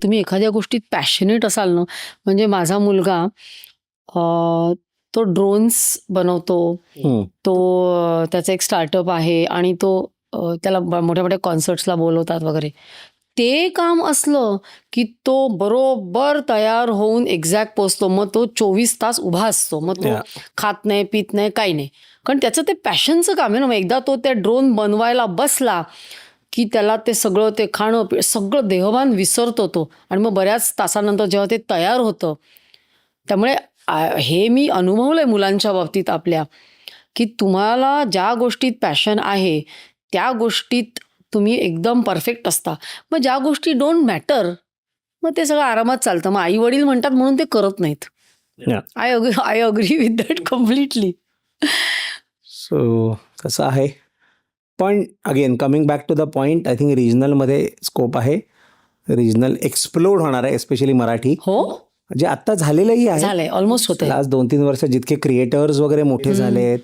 तुम्ही एखाद्या गोष्टीत पॅशनेट असाल ना, म्हणजे माझा मुलगा तो ड्रोन्स बनवतो. तो त्याचा एक स्टार्टअप आहे आणि तो त्याला मोठ्या मोठ्या कॉन्सर्ट्सला बोलवतात वगैरे. ते काम असलं की तो बरोबर तयार होऊन एक्झॅक्ट पोचतो. मग तो 24 तास उभा असतो. मग तो खात नाही, पित नाही, काही नाही. कारण त्याचं ते पॅशनचं काम आहे ना. मग एकदा तो त्या ड्रोन बनवायला बसला की त्याला ते सगळं, ते खाणं सगळं देहभान विसरतो तो. आणि मग बऱ्याच तासानंतर जेव्हा ते तयार होतं, त्यामुळे हे मी अनुभवलंय मुलांच्या बाबतीत आपल्या, की तुम्हाला ज्या गोष्टीत पॅशन आहे त्या गोष्टीत तुम्ही एकदम परफेक्ट असता. मग ज्या गोष्टी डोंट मॅटर, मग ते सगळं आरामात चालतं. मग आई वडील म्हणतात म्हणून ते करत नाहीत. I agree with that completely. So तसं आहे. पण again coming back to the point, I think रिजनलमध्ये स्कोप आहे. रिजनल एक्सप्लोर होणार आहे, एस्पेशली मराठी. हो, जे आत्ता झालेलंही आहे. झालंय, ऑलमोस्ट होतंय. लास्ट 2-3 वर्ष जितके क्रिएटर्स वगैरे मोठे झालेत,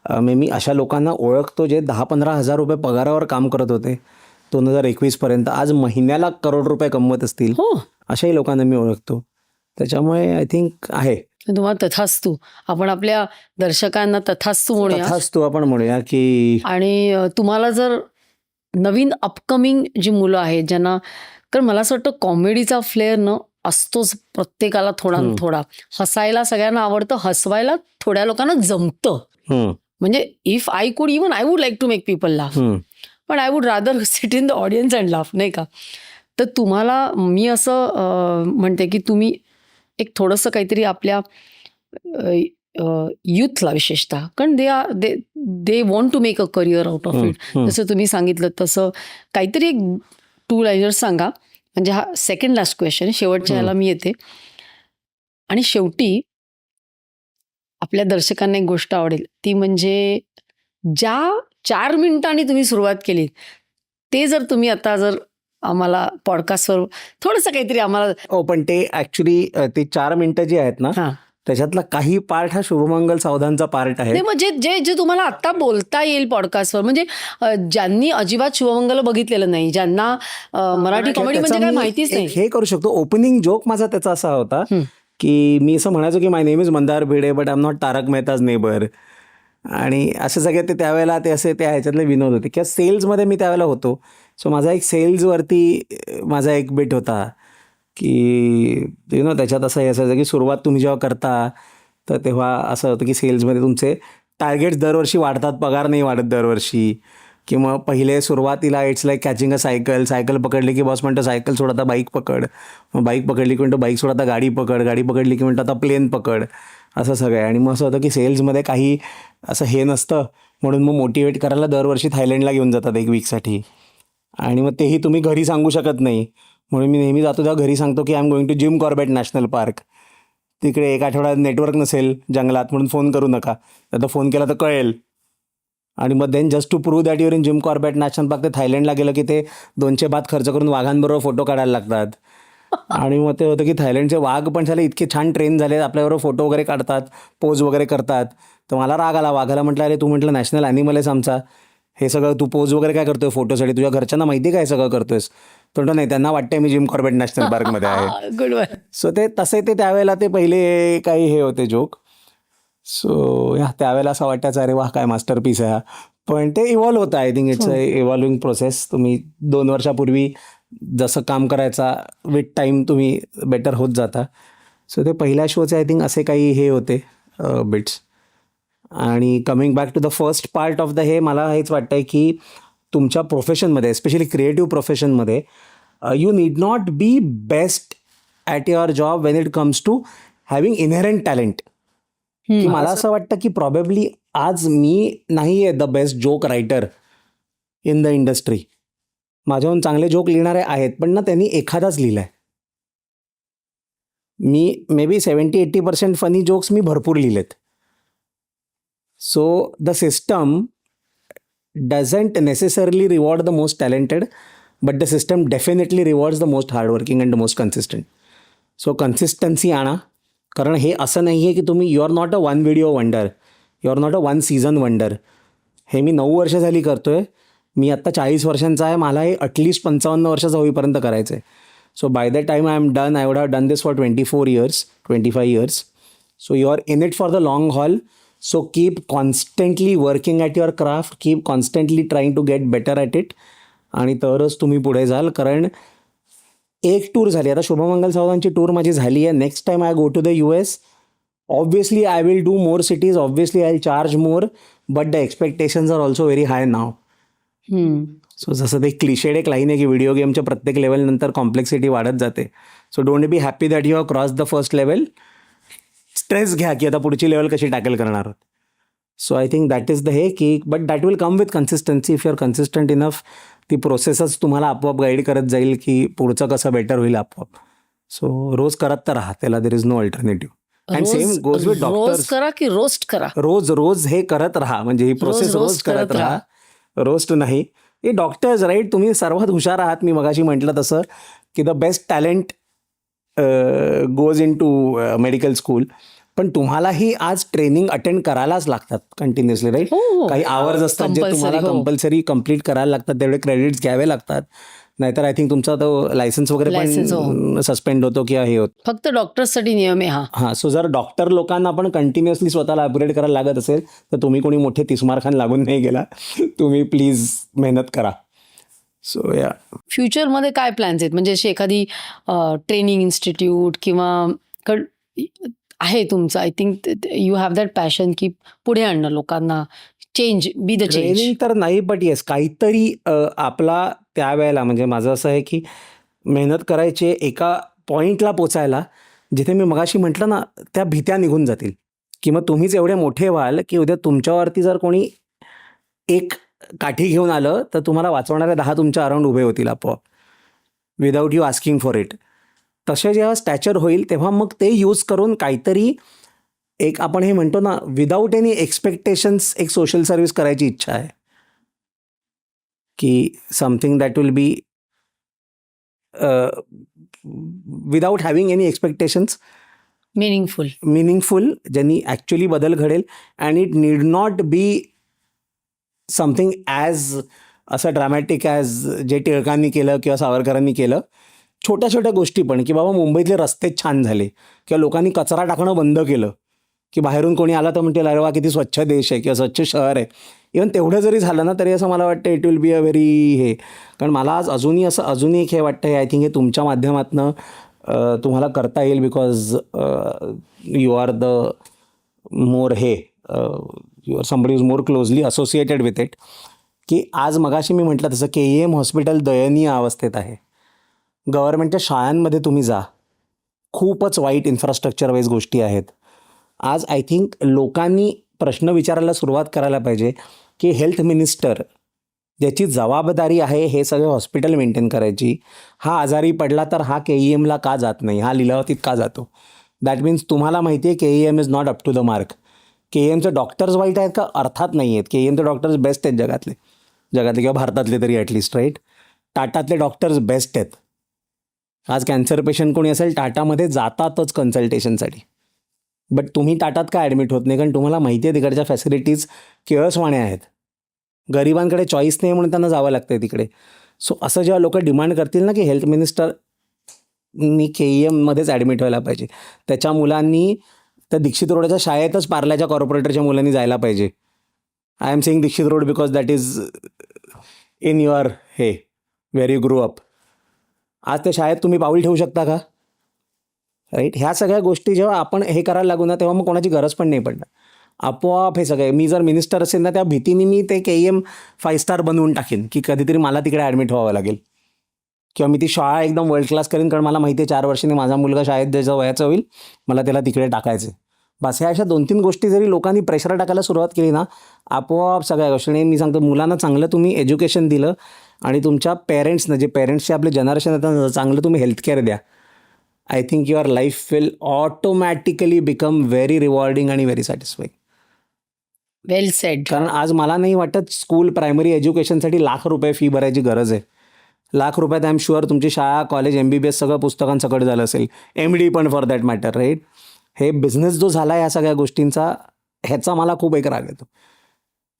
मी अशा लोकांना ओळखतो जे 10-15 हजार रुपये पगारावर काम करत होते 2021 पर्यंत. आज महिन्याला करोड रुपये कमवत असतील. हो, अशाही लोकांना मी ओळखतो. त्याच्यामुळे आय थिंक आहे. तुम्हाला तथास्तू. आपण आपल्या दर्शकांना तथास्तू म्हणूया. तथास्तू आपण म्हणूया की. आणि तुम्हाला जर नवीन अपकमिंग जी मुलं आहेत ज्यांना, कारण मला असं वाटतं कॉमेडीचा फ्लेअर न असतोच प्रत्येकाला थोडा ना थोडा. हसायला सगळ्यांना आवडतं, हसवायला थोड्या लोकांना जमतं. म्हणजे if I could, even I would like to make people laugh, पण I would rather sit in the audience and laugh, नाही का. तर तुम्हाला मी असं म्हणते की तुम्ही एक थोडंसं काहीतरी आपल्या यूथला विशेषतः, कारण they want to make a career out of it. जसं तुम्ही सांगितलं तसं काहीतरी एक 2 लाईनर्स सांगा. म्हणजे हा सेकंड लास्ट क्वेश्चन, शेवटच्या याला मी येते. आणि शेवटी आपल्या दर्शकांना एक गोष्ट आवडेल, ती म्हणजे ज्या 4 मिनिटांनी तुम्ही सुरुवात केली, ते जर तुम्ही आता जर आम्हाला पॉडकास्टवर थोडंसं काहीतरी आम्हाला. हो, पण ते ऍक्च्युली ते 4 मिनिटं जी आहेत ना, त्याच्यातला काही पार्ट हा शुभमंगल सावधानचा पार्ट आहे. म्हणजे जे तुम्हाला आता बोलता येईल पॉडकास्टवर, म्हणजे ज्यांनी अजिबात शुभमंगल बघितलेलं नाही, ज्यांना मराठी कॉमेडी म्हणजे काय माहितीच नाही, हे करू शकतो. ओपनिंग जोक माझा त्याचा असा होता की मी असं म्हणायचो की my name is Mandar Bhide but I am not Tarak Mehta's neighbour. आणि असे सगळे ते त्यावेळेला ते असे त्या ह्याच्यातले विनोद होते. किंवा सेल्समध्ये मी त्यावेळेला होतो. सो माझा एक सेल्सवरती माझा एक बिट होता की त्याच्यात असं हे असायचं की सुरुवात तुम्ही जेव्हा करता तर तेव्हा असं होतं की सेल्समध्ये तुमचे टार्गेट्स दरवर्षी वाढतात, पगार नाही वाढत दरवर्षी. किंवा पहिले सुरुवातीला it's like catching a cycle पकडली की बॉस म्हणतो सायकल सोड, आता बाईक पकड. मग बाईक पकडली की म्हणतो बाईक सोड, आता गाडी पकडली की म्हणतो आता प्लेन पकड. असं सगळं आहे. आणि मग असं होतं की सेल्समध्ये काही असं हे नसतं, म्हणून मग मोटिवेट करायला दरवर्षी थायलंडला घेऊन जातात 1 वीकसाठी. आणि मग तेही तुम्ही घरी सांगू शकत नाही, म्हणून मी नेहमी जातो तेव्हा घरी सांगतो की I am going to Jim Corbett national park. तिकडे 1 आठवड्यात नेटवर्क नसेल जंगलात, म्हणून फोन करू नका. आता फोन केला तर कळेल. आणि मग then just to prove that your in Jim Corbett national park, ते थायलंडला गेलं की ते 200 बात खर्च करून वाघांबरोबर फोटो काढायला लागतात. आणि मग ते होतं की थायलंडचे वाघ पण झाले इतके छान ट्रेन झाले, आपल्याबरोबर फोटो वगैरे काढतात, पोज वगैरे करतात. तर मला राग आला. वाघाला म्हटलं अरे तू म्हटलं नॅशनल ॲनिमल आहेस आमचा, हे सगळं तू पोज वगैरे काय करतोय फोटोसाठी, तुझ्या घरच्यांना माहिती काय सगळं करतोयस. तो म्हणतो नाही, त्यांना वाटतंय मी जिम कॉर्बेट नॅशनल पार्कमध्ये आहे. गुड. सो ते तसे ते त्यावेळेला ते पहिले काही हे होते जोक. सो त्यावेळेला असं वाटायचं अरे वा काय मास्टरपीस आहे हा. पण ते इव्हॉल्व्ह होतं. I think it's a evolving process. तुम्ही 2 वर्षापूर्वी जसं काम करायचा विथ टाईम तुम्ही बेटर होत जाता. सो ते पहिल्या शोचे आय थिंक असे काही हे होते बिट्स. आणि coming back to the first part of the हे, मला हेच वाटतं आहे की तुमच्या प्रोफेशनमध्ये, स्पेशली क्रिएटिव्ह प्रोफेशनमध्ये, you need not be best at your job when it comes to having inherent talent. की मला असं वाटतं की प्रॉबेबली आज मी नाही आहे the best joke writer in the industry. माझ्याहून चांगले जोक लिहिणारे आहेत, पण ना त्यांनी एखादाच लिहिला आहे. मी मे बी 70-80% फनी जोक्स मी भरपूर लिहिलेत. So the system doesn't necessarily reward the most talented, but the system definitely rewards the most hardworking and the most consistent. So consistency आणा. कारण हे असं नाही आहे की तुम्ही you are not a 1 video wonder, you are not a 1 season wonder. हे मी 9 वर्ष झाली करतो आहे. मी आत्ता 40 वर्षांचा आहे. मला हे ॲटलिस्ट 55 वर्षाचं होईपर्यंत करायचं आहे. So by the time I'm done, I would have done this for 24 years, 25 years. So you are in it for the long haul. So keep constantly working at your craft. Keep constantly trying to get better at it. आणि तरच तुम्ही पुढे जाल. कारण एक tour झाली, आता Shubhmangal सावंतांची tour माझी झाली आहे. Next time I go to the US, obviously I will do more cities, obviously I will charge more, but the expectations are also very high now. So जसं ते क्लिशेड एक लाईन आहे की व्हिडिओ गेमच्या प्रत्येक लेवलनंतर complexity वाढत जाते. So don't be happy that you have cross the first level. Stress घ्या की आता पुढची लेवल कशी टॅकल करणार आहोत. So I think that is the हे key, but that will come with consistency. If you are consistent enough, ती प्रोसेसच तुम्हाला आपोआप गाईड करत जाईल की पुढचं कसं बेटर होईल आपोआप. सो रोज करत तर राहा, त्याला there is no alternative. And same goes with रोज डॉक्टर्स. करा की रोस्ट करा. रोज हे करत राहा, म्हणजे ही प्रोसेस रोज करत राहा, रोस्ट नाही. हे डॉक्टर्स राईट, तुम्ही सर्वात हुशार आहात. मी मगाशी म्हटलं तसं की the best talent goes into medical school. पण तुम्हालाही आज ट्रेनिंग अटेंड करायलाच लागतात कंटिन्युअसली, राईट. काही आवर्स असतात जे तुम्हाला कंपल्सरी कम्प्लीट करायला लागतात, तेवढे क्रेडिट्स घ्यावे लागतात. नाहीतर आय थिंक तुमचा तो लायसन्स वगैरे पण सस्पेंड होतो किंवा हे होतं. फक्त डॉक्टर्ससाठी नियम आहे हा. हां, सो जर डॉक्टर लोकांना पण कंटिन्युअसली स्वतःला अपग्रेड करायला लागत असेल तर तुम्ही कोणी मोठे 30 मार्कांना लागून नाही गेला. तुम्ही प्लीज मेहनत करा. सो या फ्युचरमध्ये काय प्लॅन्स आहेत? म्हणजे अशी एखादी ट्रेनिंग इन्स्टिट्यूट किंवा आहे तुमचं? I think you have that passion की पुढे आणणं लोकांना, change, be the change. Training तर नाही, बट येस काहीतरी आपला त्यावेळेला, म्हणजे माझं असं आहे की मेहनत करायची एका पॉईंटला पोचायला जिथे मी मगाशी म्हटलं ना, त्या भीत्या निघून जातील. की मग तुम्हीच एवढे मोठे व्हाल की उद्या तुमच्यावरती जर कोणी एक काठी घेऊन आलं तर तुम्हाला वाचवणाऱ्या 10 तुमच्या अराउंड उभे होतील आपोआप, without you asking for it. तसे जेव्हा स्टॅचर होईल तेव्हा मग ते यूज करून काहीतरी एक, आपण हे म्हणतो ना, विदाऊट एनी एक्सपेक्टेशन्स एक सोशल सर्व्हिस करायची इच्छा आहे. की something that will be without having any expectations, meaningful, ज्यांनी ॲक्च्युली बदल घडेल. And it need not be something as असं ड्रामॅटिक ॲज जे टिळकांनी केलं किंवा सावरकरांनी केलं. छोट्या छोट्या गोष्टी पण, की बाबा मुंबईतले रस्ते छान झाले किंवा लोकांनी कचरा टाकणं बंद केलं, की बाहेरून कोणी आला तर म्हणतील अरे वा किती स्वच्छ देश आहे किंवा स्वच्छ शहर आहे. इवन तेवढं जरी झालं ना तरी असं मला वाटतं it will be a very हे. कारण मला आज अजूनही एक हे वाटतं, आय थिंक हे तुमच्या माध्यमातनं तुम्हाला करता येईल, because you are the more you are somebody is more closely associated with it. की आज मगाशी मी म्हटलं तसं KEM हॉस्पिटल दयनीय अवस्थेत आहे. गव्हर्नमेंटच्या शाळांमध्ये तुम्ही जा, खूपच वाईट इन्फ्रास्ट्रक्चर वाईज गोष्टी आहेत. आज आय थिंक लोकांनी प्रश्न विचारायला सुरुवात करायला पाहिजे की हेल्थ मिनिस्टर, ज्याची जबाबदारी आहे हे सगळे हॉस्पिटल मेंटेन करायची, हा आजारी पडला तर हा KEMला का जात नाही, हा लिलावतीत का जातो? दॅट मीन्स तुम्हाला माहिती आहे KEM is not up to the mark. KEMचे डॉक्टर्स वाईट आहेत का? अर्थात नाही आहेत. KEMचे डॉक्टर्स बेस्ट आहेत जगातले किंवा भारतातले तरी ॲटलिस्ट, राईट. टाटातले डॉक्टर्स बेस्ट आहेत. आज कॅन्सर पेशंट कोणी असेल टाटामध्ये जातातच कन्सल्टेशनसाठी. बट तुम्ही टाटात का ॲडमिट होत नाही? कारण तुम्हाला माहिती आहे तिकडच्या फॅसिलिटीज केळसवाण्या आहेत. गरिबांकडे चॉईस नाही म्हणून त्यांना जावं लागतं तिकडे. सो असं जेव्हा लोक डिमांड करतील ना की हेल्थ मिनिस्टरनी KEMमध्येच ॲडमिट व्हायला पाहिजे, त्याच्या मुलांनी त्या दीक्षित रोडच्या शाळेतच पार्ल्याच्या कॉर्पोरेटरच्या मुलांनी जायला पाहिजे. I am saying Dixit road because that is in your where you grow up. आज त्या शाळेत तुम्ही पाऊल ठेवू शकता का? राईट. ह्या सगळ्या गोष्टी जेव्हा आपण हे करायला लागू ना तेव्हा मग कोणाची गरज पण नाही पडणार. आपोआप हे सगळे, मी जर मिनिस्टर असेल ना त्या भीतीने मी ते KEM 5 स्टार बनवून टाकेन की कधीतरी मला तिकडे ॲडमिट व्हावं लागेल, किंवा मी ती शाळा एकदम वर्ल्ड क्लास करेन, कारण मला माहिती आहे 4 वर्षांनी माझा मुलगा शाळेत ज्याच्या वयाचा होईल मला त्याला तिकडे टाकायचं. बस ह्या अशा 2-3 गोष्टी जरी लोकांनी प्रेशर टाकायला सुरुवात केली ना आपोआप सगळ्या गोष्टी. मी सांगतो मुलांना चांगलं तुम्ही एज्युकेशन दिलं आणि तुमच्या पेरेंट्सनं, जे पेरेंट्सचे आपले जनरेशन येतात, चांगलं तुम्ही हेल्थकेअर द्या, I think your life will automatically become very rewarding आणि व्हेरी सॅटिस्फाईंग. वेल सेड. कारण आज मला नाही वाटत स्कूल प्रायमरी एज्युकेशनसाठी ₹1,00,000 फी भरायची गरज आहे. ₹1,00,000 आय एम शुअर तुमची शाळा, कॉलेज, MBBS सगळं पुस्तकांसकट झालं असेल, MD पण फॉर दॅट मॅटर, राईट. हे बिझनेस जो झाला ह्या सगळ्या गोष्टींचा, ह्याचा मला खूप एक राग येतो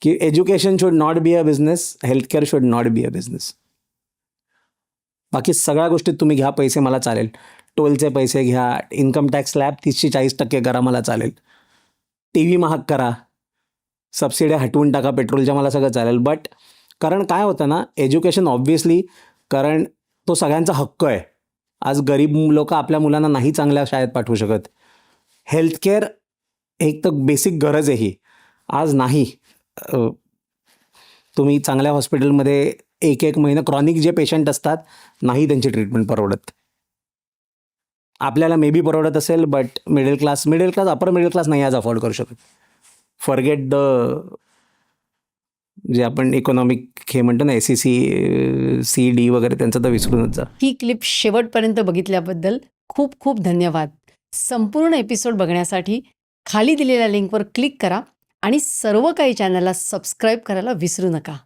की education should not be a business, healthcare should not be a business. बाकी सगळ्या गोष्टीत तुम्ही घ्या पैसे, मला चालेल. टोलचे पैसे घ्या, इन्कम टॅक्स स्लॅब 30-40% करा, मला चालेल. टी व्ही महाग करा, सबसिड्या हटवून टाका पेट्रोलच्या, मला सगळं चालेल. बट कारण काय होतं ना, एज्युकेशन ऑब्व्हियसली, कारण तो सगळ्यांचा हक्क आहे. आज गरीब लोक आपल्या मुलांना नाही चांगल्या शाळेत पाठवू शकत. हेल्थकेअर एक तर बेसिक गरज आहे ही. आज नाही तुम्ही चांगल्या हॉस्पिटलमध्ये एक महिना क्रॉनिक जे पेशंट असतात, नाही त्यांची ट्रीटमेंट परवडत. आपल्याला मे बी परवडत असेल, but middle class, upper middle class नाही आज अफोर्ड करू शकत. फॉरगेट द जे आपण इकॉनॉमिक हे म्हणतो ना, SEC, CD वगैरे, त्यांचं तर विसरूनच जा. ही क्लिप शेवटपर्यंत बघितल्याबद्दल खूप खूप धन्यवाद. संपूर्ण एपिसोड बघण्यासाठी खाली दिलेल्या लिंकवर क्लिक करा आणि सर्व काही चॅनलला सबस्क्राईब करायला विसरू नका.